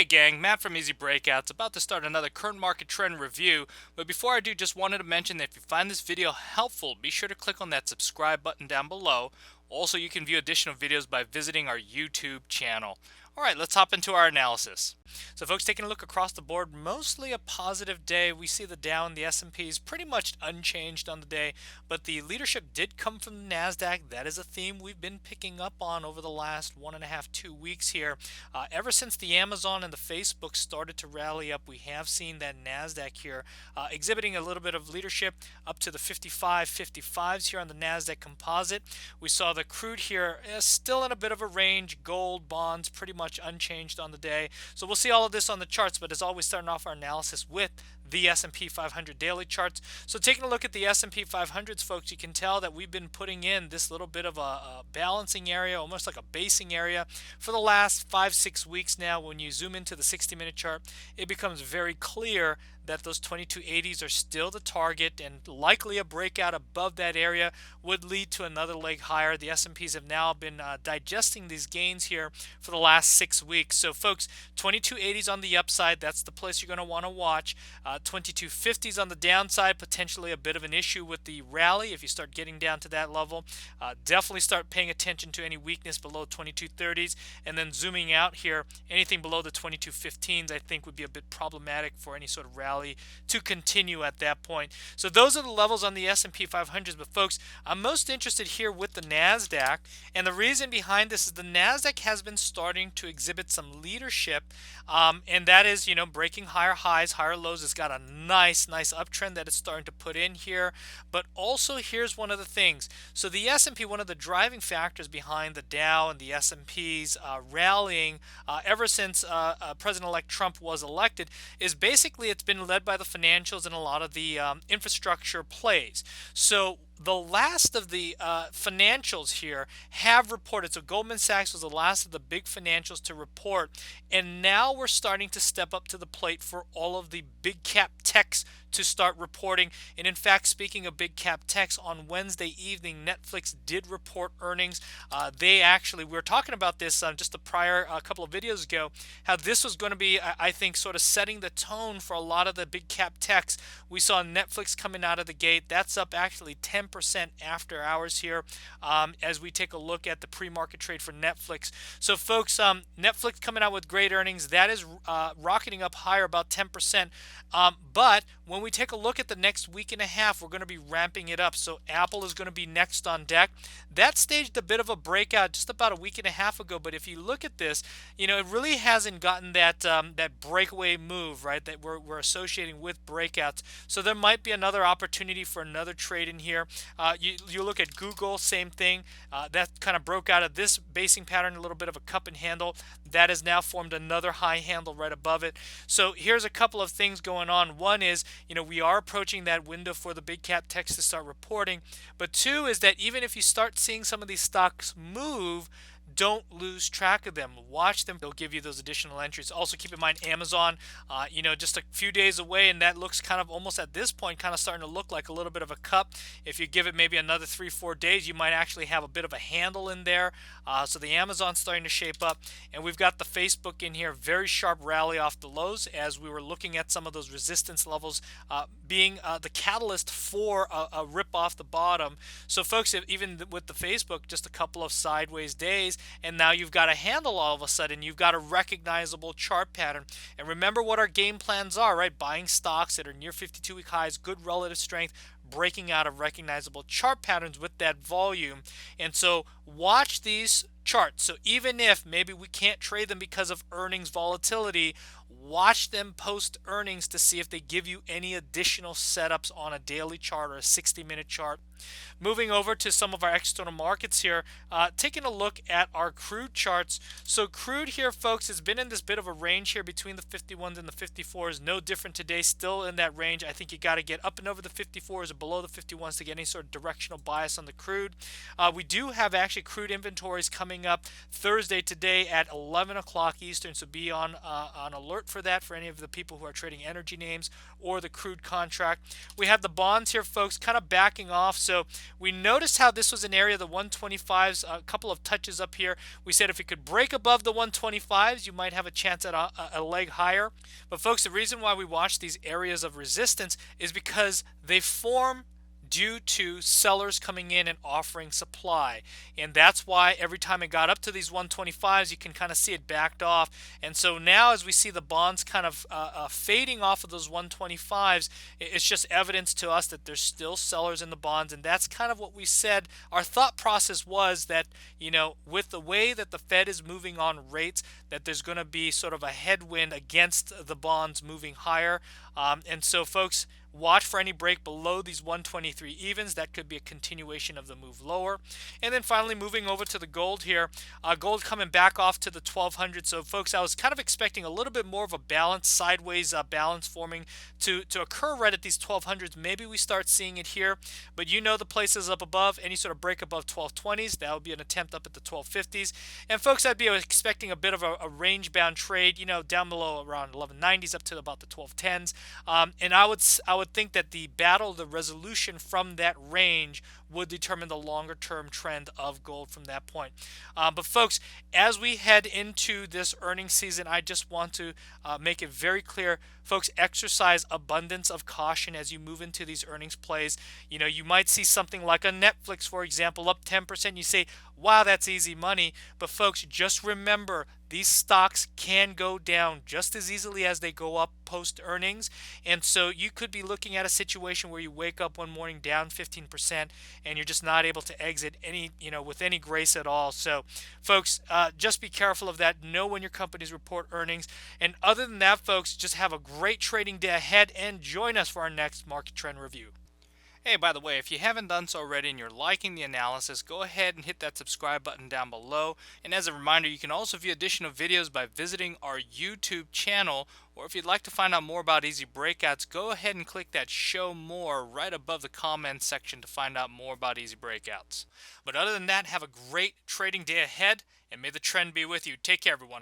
Hey gang, Matt from Easy Breakouts, about to start another current market trend review, but before I do, just wanted to mention that if you find this video helpful, be sure to click on that subscribe button down below. Also, you can view additional videos by visiting our YouTube channel. Alright, let's hop into our analysis. So folks, taking a look across the board, mostly a positive day. We see the Dow and the S&Ps pretty much unchanged on the day, but the leadership did come from the NASDAQ. That is a theme we've been picking up on over the last 1.5, 2 weeks here. Ever since the Amazon and the Facebook started to rally up, we have seen that NASDAQ here exhibiting a little bit of leadership up to the 55s here on the NASDAQ composite. We saw the crude here still in a bit of a range. Gold, bonds pretty much unchanged on the day. So we'll see all of this on the charts, but as always, starting off our analysis with the S&P 500 daily charts. So taking a look at the S&P 500s, folks, you can tell that we've been putting in this little bit of a balancing area, almost like a basing area, for the last 5-6 weeks now. When you zoom into the 60-minute chart, it becomes very clear that those 2280s are still the target, and likely a breakout above that area would lead to another leg higher. The S&Ps have now been digesting these gains here for the last 6 weeks. So folks, 2280s on the upside, that's the place you're going to want to watch. 2250s on the downside, potentially a bit of an issue with the rally if you start getting down to that level. Definitely start paying attention to any weakness below 2230s, and then zooming out here, anything below the 2215s I think would be a bit problematic for any sort of rally to continue at that point. So those are the levels on the S&P 500s. But folks, I'm most interested here with the NASDAQ, and the reason behind this is the NASDAQ has been starting to exhibit some leadership, and that is, breaking higher highs, higher lows. It's got a nice uptrend that it's starting to put in here. But also, here's one of the things. So the S&P, one of the driving factors behind the Dow and the S&Ps rallying ever since President-elect Trump was elected, is basically it's been led by the financials and a lot of the infrastructure plays. So the last of the financials here have reported. So Goldman Sachs was the last of the big financials to report, and now we're starting to step up to the plate for all of the big cap techs to start reporting. And in fact, speaking of big cap techs, on Wednesday evening, Netflix did report earnings. We were talking about this just a couple of videos ago, how this was going to be, I think, sort of setting the tone for a lot of the big cap techs. We saw Netflix coming out of the gate. That's up actually 10% after hours here, as we take a look at the pre-market trade for Netflix. So folks, Netflix coming out with great earnings. That is rocketing up higher, about 10%. But when we take a look at the next week and a half, we're going to be ramping it up. So Apple is going to be next on deck. That staged a bit of a breakout just about a week and a half ago. But if you look at this, it really hasn't gotten that breakaway move, right, that we're associating with breakouts. So there might be another opportunity for another trade in here. You look at Google, same thing. That kind of broke out of this basing pattern, a little bit of a cup and handle. That has now formed another high handle right above it. So here's a couple of things going on. One is, we are approaching that window for the big cap techs to start reporting. But two is that even if you start seeing some of these stocks move, don't lose track of them. Watch them. They'll give you those additional entries. Also, keep in mind Amazon, just a few days away, and that looks kind of almost at this point kind of starting to look like a little bit of a cup. If you give it maybe another 3-4 days, you might actually have a bit of a handle in there. So the Amazon's starting to shape up, and we've got the Facebook in here. Very sharp rally off the lows as we were looking at some of those resistance levels being the catalyst for a rip off the bottom. So folks, even with the Facebook, just a couple of sideways days, and now you've got a handle. All of a sudden you've got a recognizable chart pattern. And remember what our game plans are, right? Buying stocks that are near 52-week highs, good relative strength, breaking out of recognizable chart patterns with that volume. And so watch these charts. So even if maybe we can't trade them because of earnings volatility, watch them post earnings to see if they give you any additional setups on a daily chart or a 60-minute chart. Moving over to some of our external markets here, taking a look at our crude charts. So crude here, folks, has been in this bit of a range here between the 51s and the 54s. No different today, still in that range. I think you got to get up and over the 54s or below the 51s to get any sort of directional bias on the crude. We do have actually crude inventories coming up Thursday today at 11 o'clock Eastern, so be on alert support for that for any of the people who are trading energy names or the crude contract. We have the bonds here, folks, kind of backing off. So we noticed how this was an area, the 125s, a couple of touches up here. We said if it could break above the 125s, you might have a chance at a leg higher. But folks, the reason why we watch these areas of resistance is because they form due to sellers coming in and offering supply. And that's why every time it got up to these 125s, you can kind of see it backed off. And so now as we see the bonds kind of fading off of those 125s, it's just evidence to us that there's still sellers in the bonds. And that's kind of what we said. Our thought process was that, with the way that the Fed is moving on rates, that there's going to be sort of a headwind against the bonds moving higher. And so, folks, watch for any break below these 123 evens. That could be a continuation of the move lower. And then finally, moving over to the gold here, gold coming back off to the 1200. So folks, I was kind of expecting a little bit more of a balance, sideways balance forming to occur right at these 1200s. Maybe we start seeing it here, but the places up above, any sort of break above 1220s, that would be an attempt up at the 1250s. And folks, I'd be expecting a bit of a range bound trade, down below around 1190s up to about the 1210s. And I would think that the battle, the resolution from that range would determine the longer term trend of gold from that point. But folks, as we head into this earnings season, I just want to make it very clear, folks, exercise abundance of caution as you move into these earnings plays. You might see something like a Netflix, for example, up 10%. You say, wow, that's easy money. But folks, just remember, these stocks can go down just as easily as they go up post earnings. And so you could be looking at a situation where you wake up one morning down 15% and you're just not able to exit with any grace at all. So folks, just be careful of that. Know when your companies report earnings. And other than that, folks, just have a great trading day ahead and join us for our next market trend review. Hey, by the way, if you haven't done so already and you're liking the analysis, go ahead and hit that subscribe button down below. And as a reminder, you can also view additional videos by visiting our YouTube channel. Or if you'd like to find out more about Easy Breakouts, go ahead and click that Show More right above the comments section to find out more about Easy Breakouts. But other than that, have a great trading day ahead, and may the trend be with you. Take care, everyone.